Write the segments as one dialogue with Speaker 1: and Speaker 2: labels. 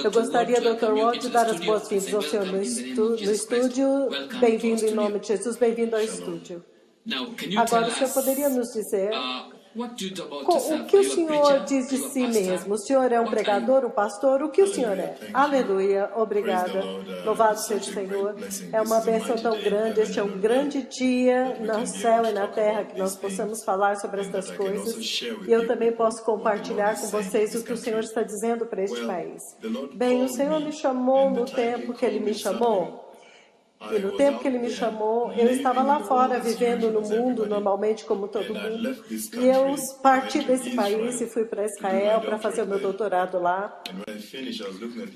Speaker 1: Eu gostaria, Dr. Watt, de dar as boas-vindas ao senhor no estúdio. Bem-vindo em nome de Jesus, bem-vindo ao estúdio. Agora, o senhor poderia nos dizer o que o senhor diz de si mesmo? O senhor é um pregador, um pastor? O que o senhor é? Aleluia, obrigada. Louvado seja o Senhor. É uma bênção tão grande. Este é um grande dia no céu e na terra que nós possamos falar sobre estas coisas. E eu também posso compartilhar com vocês o que o Senhor está dizendo para este país. Bem, o Senhor me chamou no tempo que Ele me chamou. E no tempo que Ele me chamou, eu estava lá fora, vivendo no mundo, normalmente como todo mundo. E eu parti desse país e fui para Israel para fazer o meu doutorado lá.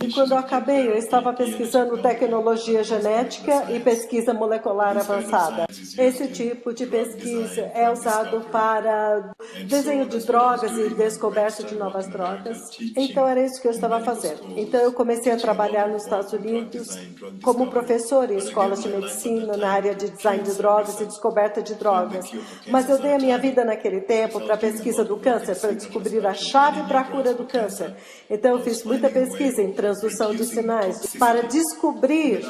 Speaker 1: E quando eu acabei, eu estava pesquisando tecnologia genética e pesquisa molecular avançada. Esse tipo de pesquisa é usado para desenho de drogas e descoberta de novas drogas. Então, era isso que eu estava fazendo. Então, eu comecei a trabalhar nos Estados Unidos como professor em escolas de medicina, na área de design de drogas e descoberta de drogas. Mas eu dei a minha vida naquele tempo para a pesquisa do câncer, para descobrir a chave para a cura do câncer. Então, eu fiz muita pesquisa em transdução de sinais para descobrir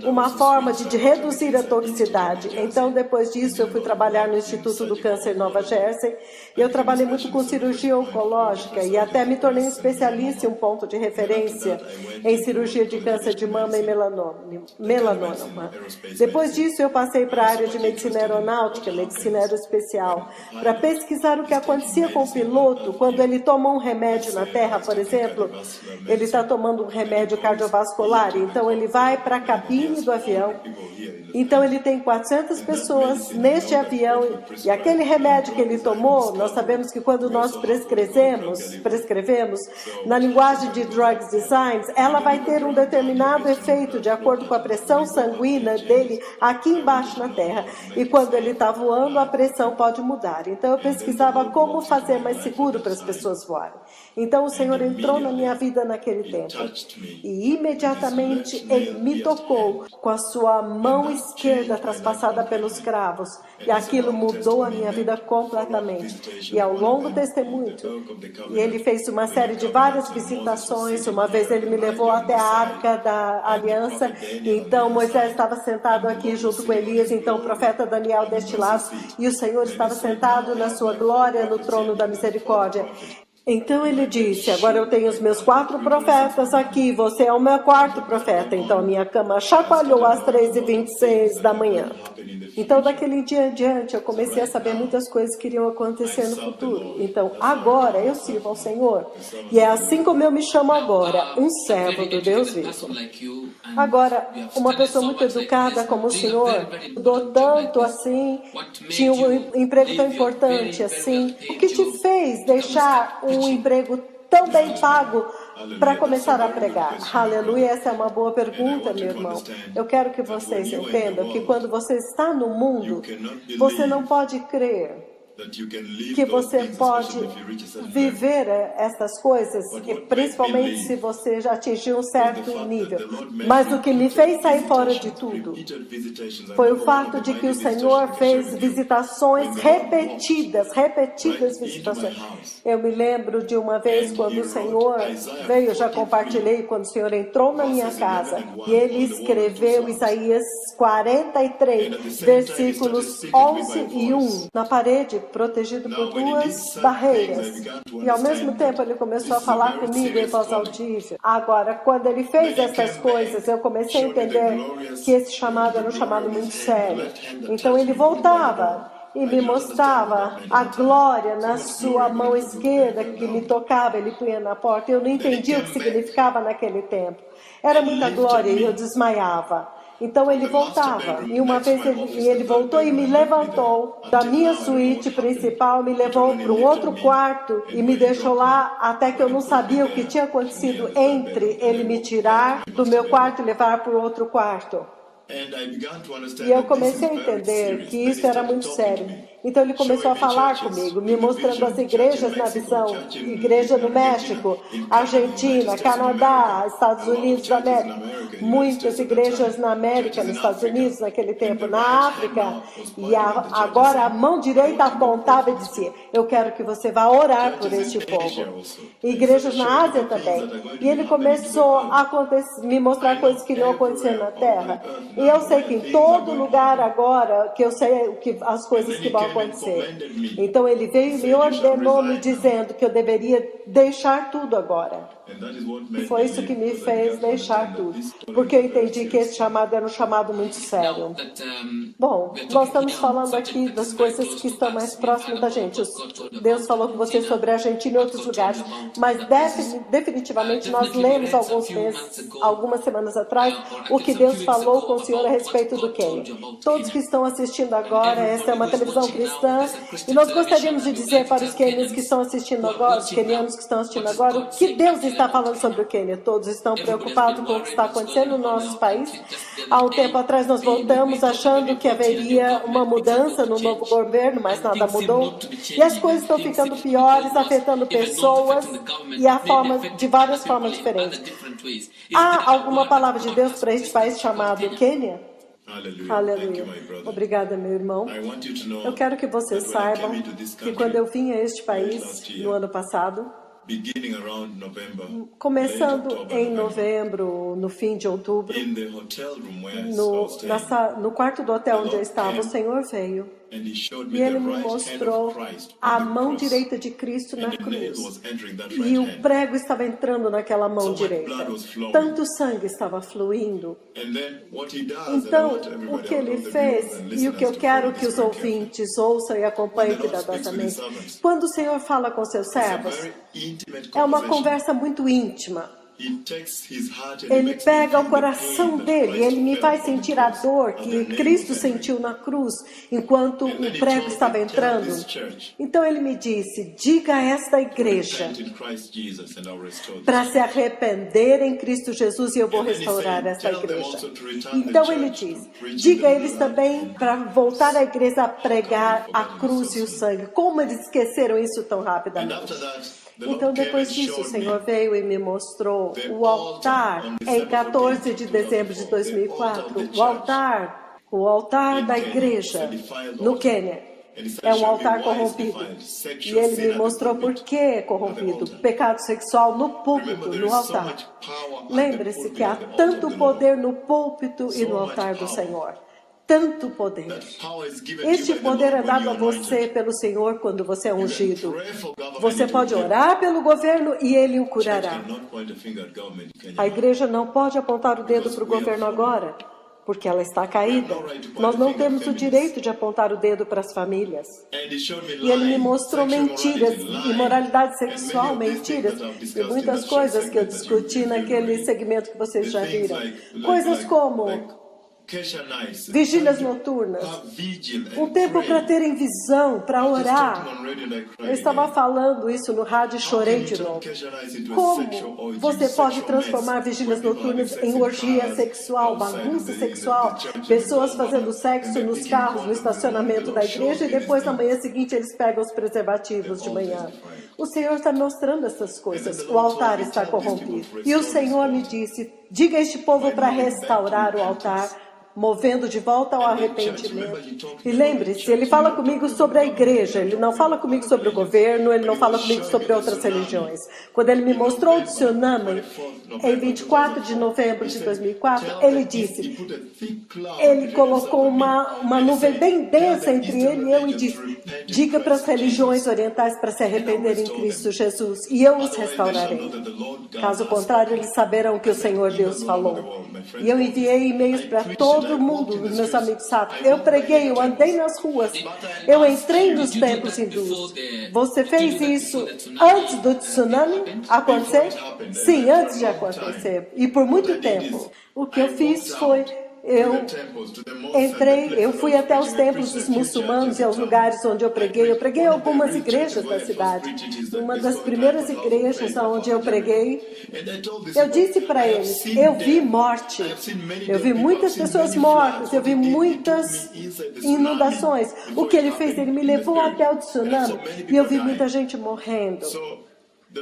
Speaker 1: uma forma de reduzir a toxicidade. Então, depois disso, eu fui trabalhar no Instituto do Câncer em Nova Jersey. E eu trabalhei muito com cirurgia oncológica e até me tornei um especialista e um ponto de referência em cirurgia de câncer de mama e melanoma. Depois disso, eu passei para a área de medicina aeronáutica, medicina aeroespacial, para pesquisar o que acontecia com o piloto quando ele toma um remédio na Terra, por exemplo. Ele está tomando um remédio cardiovascular, então ele vai para a cabine do avião. Então ele tem 400 pessoas neste avião e aquele remédio que ele tomou, nós sabemos que quando nós prescrevemos na linguagem de Drugs Designs, ela vai ter um determinado efeito de acordo com a pressão sanguínea dele aqui embaixo na Terra. E quando ele está voando, a pressão pode mudar. Então eu pesquisava como fazer mais seguro para as pessoas voarem. Então o Senhor entrou na minha vida naquele tempo e imediatamente Ele me tocou com a sua mão esquerda traspassada pelos cravos e aquilo mudou a minha vida completamente. E ao longo testemunho, e Ele fez uma série de várias visitações. Uma vez Ele me levou até a Arca da Aliança, e então Moisés estava sentado aqui junto com Elias, então o profeta Daniel deste lado, e o Senhor estava sentado na sua glória no trono da misericórdia. Então ele disse, agora eu tenho os meus 4 profetas aqui, você é o meu 4º profeta. Então a minha cama chacoalhou às 3h26 da manhã. Então daquele dia em diante eu comecei a saber muitas coisas que iriam acontecer no futuro. Então agora eu sirvo ao Senhor. E é assim como eu me chamo agora, um servo do Deus vivo. Agora, uma pessoa muito educada como o Senhor, mudou tanto assim, tinha um emprego tão importante assim. O que te fez deixar um emprego tão bem pago para começar a pregar? Aleluia, essa é uma boa pergunta, meu irmão. Eu quero que vocês entendam que quando você está no mundo, você não pode crer que você pode viver essas coisas, principalmente se você já atingiu um certo nível. Mas o que me fez sair fora de tudo foi o fato de que o Senhor fez visitações repetidas visitações. Eu me lembro de uma vez quando o Senhor veio, eu já compartilhei, quando o Senhor entrou na minha casa e Ele escreveu Isaías 43, versículos 11 e 1 na parede, protegido por 2 barreiras. E ao mesmo tempo Ele começou a falar comigo em voz altíssima. Agora, quando Ele fez essas coisas, eu comecei a entender que esse chamado era um chamado muito sério. Então Ele voltava e me mostrava a glória na sua mão esquerda que me tocava, Ele punha na porta. Eu não entendia o que significava naquele tempo. Era muita glória e eu desmaiava. Então ele voltava, e uma vez ele voltou e me levantou da minha suíte principal, me levou para um outro quarto e me deixou lá até que eu não sabia o que tinha acontecido entre ele me tirar do meu quarto e levar para o outro quarto. E eu comecei a entender que isso era muito sério. Então ele começou a falar comigo, me mostrando as igrejas na visão. Igreja no México, Argentina, Canadá, Estados Unidos da América. Muitas igrejas na América, nos Estados Unidos, naquele tempo, na África. E agora a mão direita apontava e dizia, eu quero que você vá orar por este povo. Igrejas na Ásia também. E ele começou a me mostrar coisas que iriam acontecer na Terra. E eu sei que em todo lugar agora, que eu sei as coisas que vão acontecer. Então ele veio e me ordenou, me dizendo que eu deveria deixar tudo agora. E foi isso que me fez deixar tudo. Porque eu entendi que esse chamado era um chamado muito sério. Bom, nós estamos falando aqui das coisas que estão mais próximas da gente. Deus falou com você sobre a Argentina e outros lugares. Mas definitivamente nós lemos algumas semanas atrás o que Deus falou com o Senhor a respeito do Quênia. Todos que estão assistindo agora, essa é uma televisão cristã, e nós gostaríamos de dizer para os quenianos que estão assistindo agora, o que Deus está falando sobre o Quênia. Todos estão preocupados com o que está acontecendo no nosso país. Há um tempo atrás nós voltamos achando que haveria uma mudança no novo governo, mas nada mudou. E as coisas estão ficando piores, afetando pessoas de várias formas diferentes. Há alguma palavra de Deus para este país chamado Quênia? Aleluia. Obrigada, meu irmão. Eu quero que vocês saibam que quando eu vim a este país no ano passado, começando em novembro, no fim de outubro, no quarto do hotel onde eu estava, o Senhor veio e Ele me mostrou a mão direita de Cristo na cruz. E o prego estava entrando naquela mão direita. Tanto sangue estava fluindo. Então, o que Ele fez, e o que eu quero que os ouvintes ouçam e acompanhem cuidadosamente, quando o Senhor fala com seus servos, é uma conversa muito íntima. Ele pega o coração dele e ele me faz sentir a dor que Cristo sentiu na cruz enquanto o prego estava entrando. Então ele me disse, diga a esta igreja para se arrepender em Cristo Jesus e eu vou restaurar esta igreja. Então ele diz, diga a eles também para voltar à igreja a pregar a cruz e o sangue. Como eles esqueceram isso tão rapidamente? Então, depois disso, o Senhor veio e me mostrou o altar em 14 de dezembro de 2004. O altar da igreja no Quênia. É um altar corrompido. E ele me mostrou por que é corrompido. Pecado sexual no púlpito, no altar. Lembre-se que há tanto poder no púlpito e no altar do Senhor. Tanto poder. Este poder é dado a você pelo Senhor quando você é ungido. Você pode orar pelo governo e Ele o curará. A igreja não pode apontar o dedo para o governo agora, porque ela está caída. Nós não temos o direito de apontar o dedo para as famílias. E Ele me mostrou mentiras, imoralidade sexual, mentiras, e muitas coisas que eu discuti naquele segmento que vocês já viram. Coisas como vigílias noturnas, um tempo para terem visão, para orar. Eu estava falando isso no rádio e chorei de novo. Como você pode transformar vigílias noturnas em orgia sexual, bagunça sexual, pessoas fazendo sexo nos carros, no estacionamento da igreja, e depois na manhã seguinte eles pegam os preservativos de manhã. O Senhor está mostrando essas coisas. O altar está corrompido. E o Senhor me disse, diga a este povo para restaurar o altar, movendo de volta ao arrependimento. E lembre-se, ele fala comigo sobre a igreja, ele não fala comigo sobre o governo, ele não fala comigo sobre outras religiões. Quando ele me mostrou o tsunami, em 24 de novembro de 2004, ele disse, ele colocou uma nuvem bem densa entre ele e eu e disse, diga para as religiões orientais para se arrependerem em Cristo Jesus e eu os restaurarei. Caso contrário, eles saberão que o Senhor Deus falou. E eu enviei e-mails para todo mundo, meus amigos sabem. Eu preguei, eu andei nas ruas, eu entrei nos templos hindus. Você fez isso antes do tsunami acontecer? Sim, antes de acontecer. E por muito tempo. O que eu fiz foi, eu fui até os templos dos muçulmanos e aos lugares onde eu preguei. Eu preguei em algumas igrejas da cidade. Uma das primeiras igrejas onde eu preguei, eu disse para eles, eu vi morte, eu vi muitas pessoas mortas, eu vi muitas inundações. O que ele fez? Ele me levou até o tsunami e eu vi muita gente morrendo.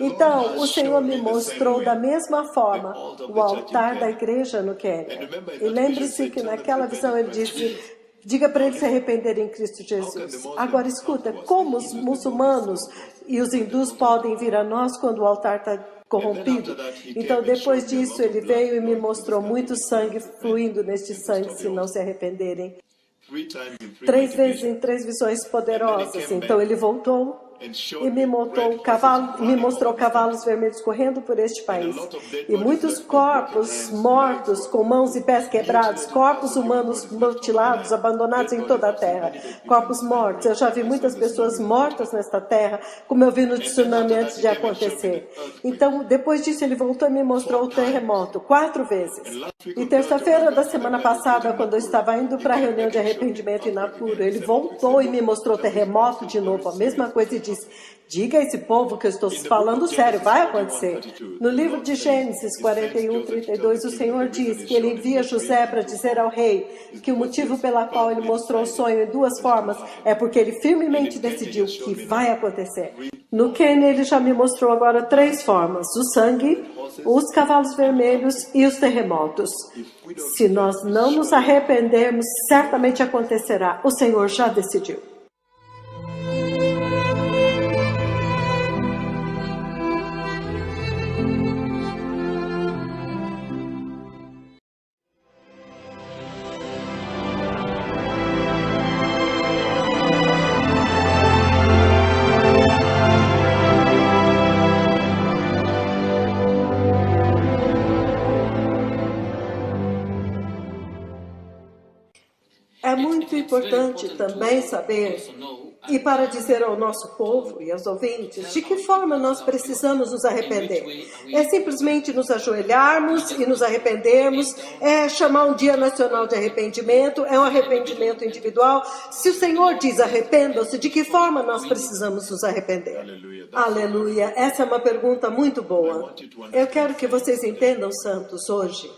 Speaker 1: Então, o Senhor me mostrou da mesma forma o altar da igreja no Quênia. E lembre-se que naquela visão ele disse, diga para eles se arrependerem em Cristo Jesus. Agora escuta, como os muçulmanos e os hindus podem vir a nós quando o altar está corrompido? Então, depois disso, ele veio e me mostrou muito sangue fluindo neste sangue se não se arrependerem. 3 vezes em 3 visões poderosas. Então, ele voltou e me mostrou cavalos vermelhos correndo por este país. E muitos corpos mortos, com mãos e pés quebrados, corpos humanos mutilados, abandonados em toda a terra. Corpos mortos. Eu já vi muitas pessoas mortas nesta terra, como eu vi no tsunami antes de acontecer. Então, depois disso, ele voltou e me mostrou o terremoto 4 vezes. E terça-feira da semana passada, quando eu estava indo para a reunião de arrependimento em Nakuru, ele voltou e me mostrou o terremoto de novo, a mesma coisa, e disse, diga a esse povo que eu estou falando sério, vai acontecer. No livro de Gênesis 41:32, o Senhor diz que ele envia José para dizer ao rei que o motivo pela qual ele mostrou o sonho em 2 formas é porque ele firmemente decidiu que vai acontecer. No Quênia, ele já me mostrou agora 3 formas, o sangue, os cavalos vermelhos e os terremotos. Se nós não nos arrependermos, certamente acontecerá. O Senhor já decidiu. É muito importante também saber, e para dizer ao nosso povo e aos ouvintes, de que forma nós precisamos nos arrepender. É simplesmente nos ajoelharmos e nos arrependermos, é chamar um dia nacional de arrependimento, é um arrependimento individual. Se o Senhor diz arrependam-se, de que forma nós precisamos nos arrepender? Aleluia! Essa é uma pergunta muito boa. Eu quero que vocês entendam, santos, hoje,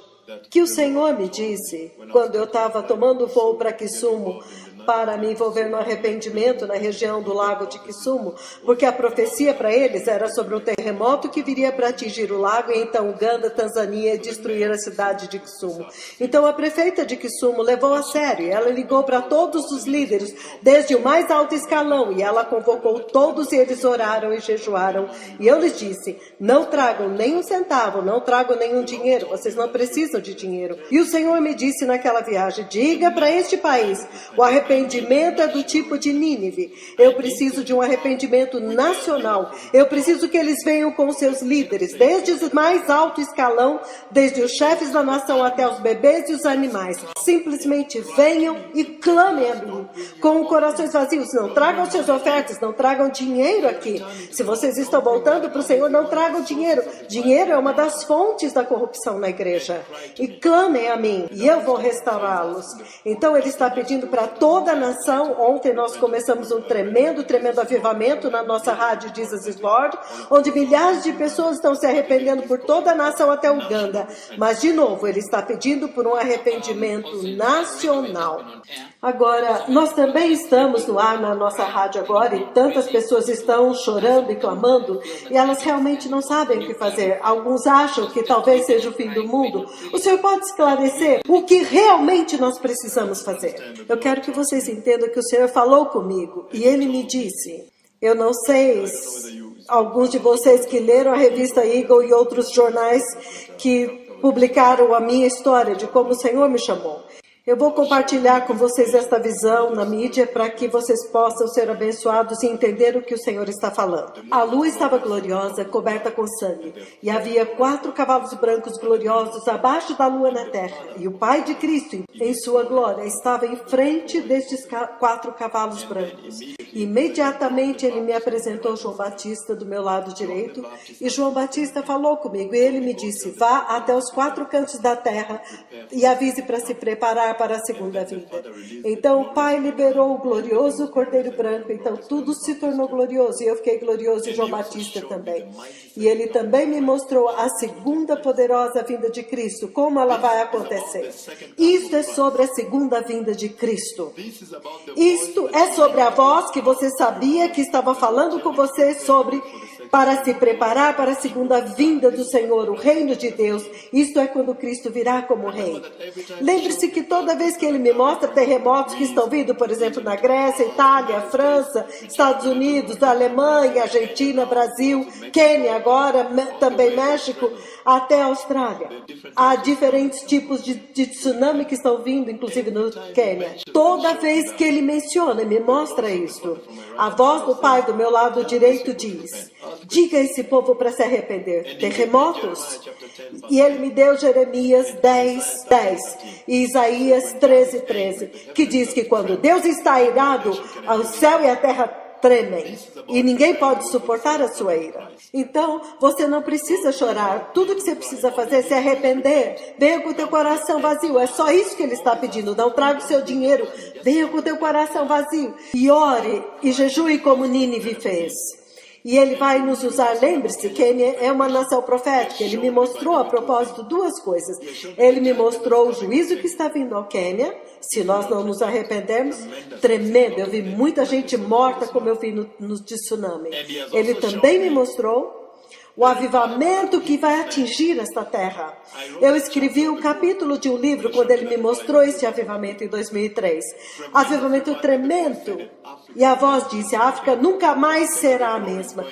Speaker 1: que o Senhor me disse, quando eu estava tomando voo para Kisumu, para me envolver no arrependimento na região do lago de Kisumu, porque a profecia para eles era sobre um terremoto que viria para atingir o lago e então Uganda, Tanzânia, e destruir a cidade de Kisumu. Então a prefeita de Kisumu levou a sério, ela ligou para todos os líderes, desde o mais alto escalão, e ela convocou todos e eles oraram e jejuaram. E eu lhes disse, não tragam nem um centavo, não tragam nenhum dinheiro, vocês não precisam de dinheiro. E o Senhor me disse naquela viagem, diga para este país, o arrependimento é do tipo de Nínive. Eu preciso de um arrependimento nacional. Eu preciso que eles venham com seus líderes, desde o mais alto escalão, desde os chefes da nação até os bebês e os animais. Simplesmente venham e clamem a mim, com corações vazios. Não tragam suas ofertas, não tragam dinheiro aqui. Se vocês estão voltando para o Senhor, não tragam dinheiro. Dinheiro é uma das fontes da corrupção na igreja. E clamem a mim, e eu vou restaurá-los. Então ele está pedindo para toda a nação. Ontem nós começamos um tremendo avivamento na nossa rádio Jesus is Lord, onde milhares de pessoas estão se arrependendo por toda a nação até Uganda. Mas, de novo, ele está pedindo por um arrependimento nacional. Agora, nós também estamos no ar na nossa rádio agora e tantas pessoas estão chorando e clamando e elas realmente não sabem o que fazer. Alguns acham que talvez seja o fim do mundo. O Senhor pode esclarecer o que realmente nós precisamos fazer? Eu quero que vocês entendam que o Senhor falou comigo e Ele me disse, eu não sei, alguns de vocês que leram a revista Eagle e outros jornais que publicaram a minha história de como o Senhor me chamou. Eu vou compartilhar com vocês esta visão na mídia para que vocês possam ser abençoados e entender o que o Senhor está falando. A lua estava gloriosa, coberta com sangue, e havia 4 cavalos brancos gloriosos abaixo da lua na terra. E o Pai de Cristo, em sua glória, estava em frente destes 4 cavalos brancos. Imediatamente ele me apresentou João Batista do meu lado direito, e João Batista falou comigo, e ele me disse, vá até os 4 cantos da terra e avise para se preparar para a segunda vinda. Então o Pai liberou o glorioso Cordeiro Branco, então tudo se tornou glorioso, e eu fiquei glorioso, e João Batista também. E ele também me mostrou a segunda poderosa vinda de Cristo, como ela vai acontecer. Isto é sobre a segunda vinda de Cristo. Isto é sobre a voz que você sabia que estava falando com você sobre para se preparar para a segunda vinda do Senhor, o reino de Deus. Isto é quando Cristo virá como rei. Lembre-se que toda vez que ele me mostra terremotos que estão vindo, por exemplo, na Grécia, Itália, França, Estados Unidos, Alemanha, Argentina, Brasil, Quênia agora, também México, até a Austrália. Há diferentes tipos de tsunami que estão vindo, inclusive no Quênia. Toda vez que ele menciona, me mostra isso. A voz do Pai do meu lado direito diz, diga a esse povo para se arrepender. Terremotos? E ele me deu Jeremias 10, 10 e Isaías 13, 13, que diz que quando Deus está irado, o céu e a terra tremem, e ninguém pode suportar a sua ira. Então, você não precisa chorar. Tudo que você precisa fazer é se arrepender. Venha com o teu coração vazio. É só isso que ele está pedindo. Não traga o seu dinheiro. Venha com o teu coração vazio. E ore e jejue como Nínive fez. E ele vai nos usar, lembre-se que ele é uma nação profética. Ele me mostrou a propósito 2 coisas. Ele me mostrou o juízo que está vindo ao Quênia, se nós não nos arrependermos, tremendo. Eu vi muita gente morta, como eu vi no tsunami. Ele também me mostrou o avivamento que vai atingir esta terra. Eu escrevi um capítulo de um livro quando ele me mostrou esse avivamento em 2003. Avivamento tremendo. E a voz disse, a África nunca mais será a mesma.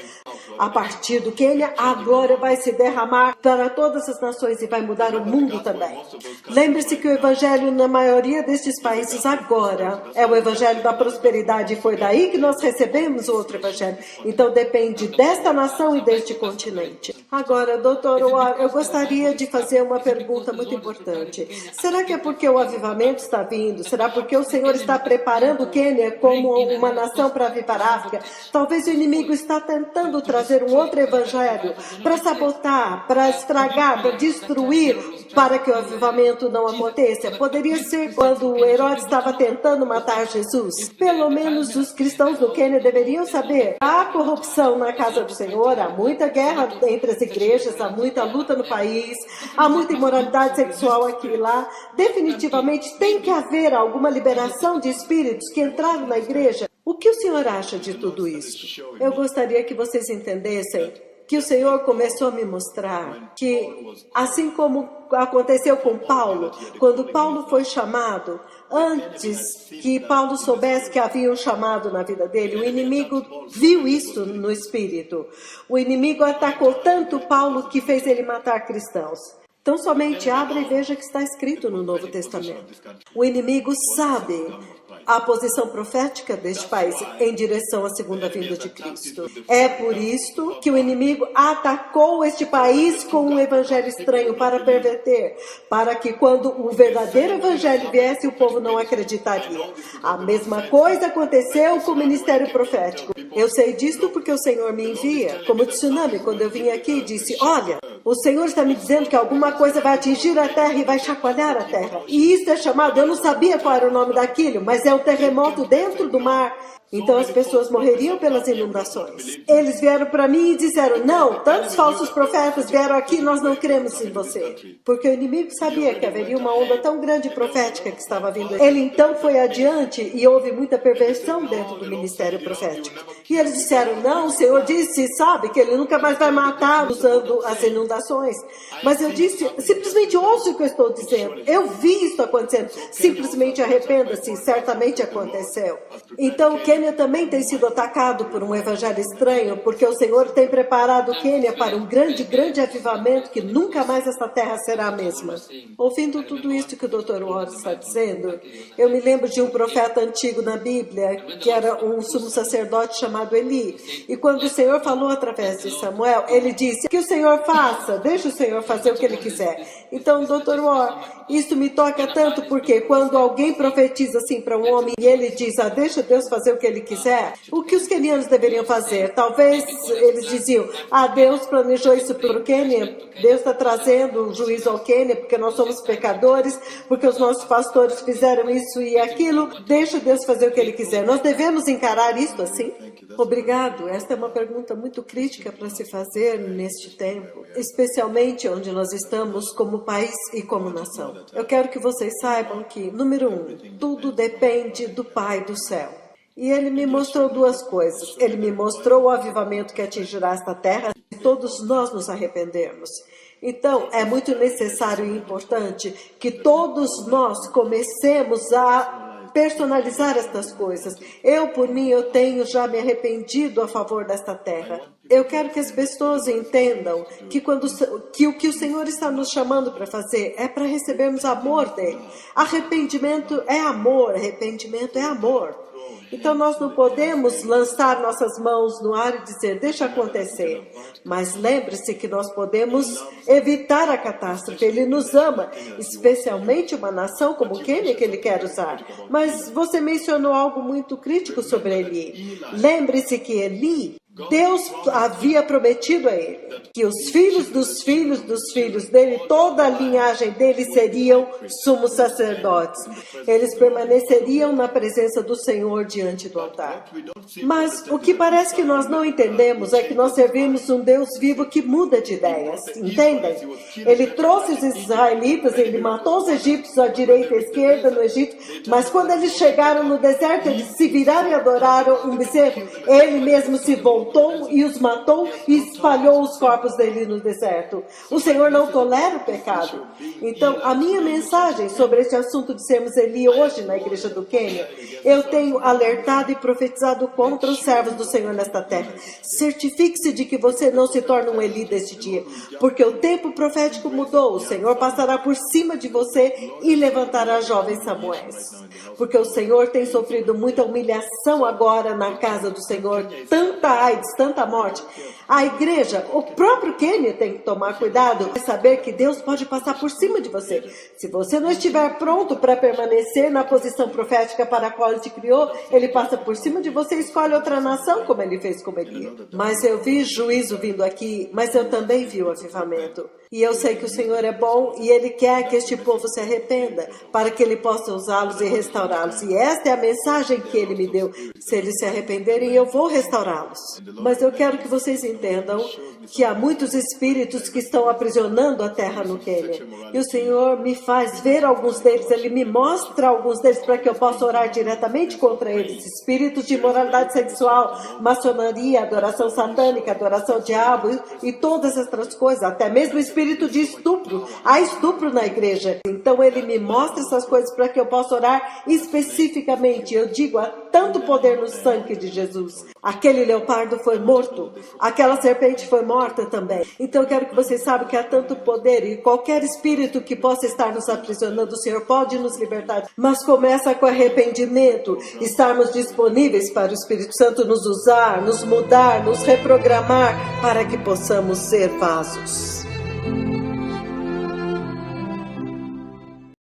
Speaker 1: A partir do Quênia, a glória vai se derramar para todas as nações e vai mudar o mundo também. Lembre-se que o evangelho na maioria destes países agora é o evangelho da prosperidade. Foi daí que nós recebemos o outro evangelho. Então depende desta nação e deste continente. Agora, doutor, eu gostaria de fazer uma pergunta muito importante. Será que é porque o avivamento está vindo? Será porque o Senhor está preparando o Quênia como uma nação para avivar a África? Talvez o inimigo está tentando trazer um outro evangelho para sabotar, para estragar, para destruir, para que o avivamento não aconteça. Poderia ser quando o Herodes estava tentando matar Jesus. Pelo menos os cristãos do Quênia deveriam saber. Há corrupção na casa do Senhor, há muita guerra entre as igrejas, há muita luta no país, há muita imoralidade sexual aqui e lá. Definitivamente tem que haver alguma liberação de espíritos que entraram na igreja. O que o senhor acha de tudo isso? Eu gostaria que vocês entendessem que o Senhor começou a me mostrar que, assim como aconteceu com Paulo, quando Paulo foi chamado, antes que Paulo soubesse que havia um chamado na vida dele, o inimigo viu isso no espírito. O inimigo atacou tanto Paulo que fez ele matar cristãos. Então somente abra e veja que está escrito no Novo Testamento. O inimigo sabe a posição profética deste país em direção à segunda vinda de Cristo. É por isto que o inimigo atacou este país com um evangelho estranho para perverter, para que quando o verdadeiro evangelho viesse, o povo não acreditaria. A mesma coisa aconteceu com o ministério profético. Eu sei disto porque o Senhor me envia. Como tsunami, quando eu vim aqui e disse, olha, o Senhor está me dizendo que alguma coisa vai atingir a terra e vai chacoalhar a terra. E isso é chamado, eu não sabia qual era o nome daquilo, mas é um terremoto dentro do mar. Então as pessoas morreriam pelas inundações. Eles vieram para mim e disseram, não, tantos falsos profetas vieram aqui, nós não cremos em você. Porque o inimigo sabia que haveria uma onda tão grande profética que estava vindo. Ele então foi adiante e houve muita perversão dentro do ministério profético. E eles disseram, não, o Senhor disse, sabe, que ele nunca mais vai matar usando as inundações. Mas eu disse, simplesmente ouça o que eu estou dizendo. Eu vi isso acontecendo. Simplesmente arrependa-se, certamente aconteceu. Então o que Quênia também tem sido atacado por um evangelho estranho, porque o Senhor tem preparado Quênia para um grande avivamento que nunca mais essa terra será a mesma. Ouvindo tudo isso que o Dr. Ward está dizendo, eu me lembro de um profeta antigo na Bíblia, que era um sumo sacerdote chamado Eli. E quando o Senhor falou através de Samuel, ele disse: que o Senhor faça, deixa o Senhor fazer o que ele quiser. Então, Dr. Ward, isso me toca tanto, porque quando alguém profetiza assim para um homem e ele diz: deixa Deus fazer o que ele quiser, o que os quenianos deveriam fazer? Talvez eles diziam: Deus planejou isso para o Quênia, Deus está trazendo um juízo ao Quênia, porque nós somos pecadores, porque os nossos pastores fizeram isso e aquilo, deixa Deus fazer o que ele quiser. Nós devemos encarar isso assim? Obrigado. Esta é uma pergunta muito crítica para se fazer neste tempo, especialmente onde nós estamos como país e como nação. Eu quero que vocês saibam que, número 1, tudo depende do Pai do céu. E ele me mostrou duas coisas. Ele me mostrou o avivamento que atingirá esta terra se todos nós nos arrependermos. Então, é muito necessário e importante que todos nós comecemos a personalizar estas coisas. Eu, por mim, eu tenho já me arrependido a favor desta terra. Eu quero que as pessoas entendam que o que o Senhor está nos chamando para fazer é para recebermos amor dele. Arrependimento é amor, arrependimento é amor. Então nós não podemos lançar nossas mãos no ar e dizer: deixa acontecer. Mas lembre-se que nós podemos evitar a catástrofe. Ele nos ama, especialmente uma nação como Quênia que ele quer usar. Mas você mencionou algo muito crítico sobre Eli. Lembre-se que Eli, Deus havia prometido a ele que os filhos dos filhos dele, toda a linhagem dele seriam sumos sacerdotes. Eles permaneceriam na presença do Senhor diante do altar. Mas o que parece que nós não entendemos é que nós servimos um Deus vivo que muda de ideias, entendem? Ele trouxe os israelitas, ele matou os egípcios à direita e à esquerda no Egito, mas quando eles chegaram no deserto, eles se viraram e adoraram um bezerro. Ele mesmo se voltou e os matou e espalhou os corpos dele no deserto. O Senhor não tolera o pecado. Então, a minha mensagem sobre esse assunto de sermos Eli hoje na igreja do Quênia, eu tenho alertado e profetizado contra os servos do Senhor nesta terra. Certifique-se de que você não se torne um Eli deste dia, porque o tempo profético mudou. O Senhor passará por cima de você e levantará jovens Samuéis. Porque o Senhor tem sofrido muita humilhação agora na casa do Senhor, tanta AIDS, tanta morte. A igreja, o próprio Quênia tem que tomar cuidado e saber que Deus pode passar por cima de você. Se você não estiver pronto para permanecer na posição profética para a qual Ele te criou, Ele passa por cima de você e escolhe outra nação, como Ele fez com Eli. Mas eu vi juízo vindo aqui, mas eu também vi o avivamento. E eu sei que o Senhor é bom e Ele quer que este povo se arrependa, para que Ele possa usá-los e restaurá-los. E esta é a mensagem que Ele me deu. Se eles se arrependerem, eu vou restaurá-los. Mas eu quero que vocês entendam que há muitos espíritos que estão aprisionando a terra no Quênia. E o Senhor me faz ver alguns deles, Ele me mostra alguns deles para que eu possa orar diretamente contra eles. Espíritos de imoralidade sexual, maçonaria, adoração satânica, adoração ao diabo e todas essas coisas, até mesmo espírito de estupro. Há estupro na igreja. Então Ele me mostra essas coisas para que eu possa orar especificamente. Eu digo, há tanto poder no sangue de Jesus. Aquele leopardo foi morto. Aquela serpente foi morta também. Então eu quero que vocês saibam que há tanto poder e qualquer espírito que possa estar nos aprisionando, o Senhor pode nos libertar. Mas começa com arrependimento, estarmos disponíveis para o Espírito Santo nos usar, nos mudar, nos reprogramar para que possamos ser vasos.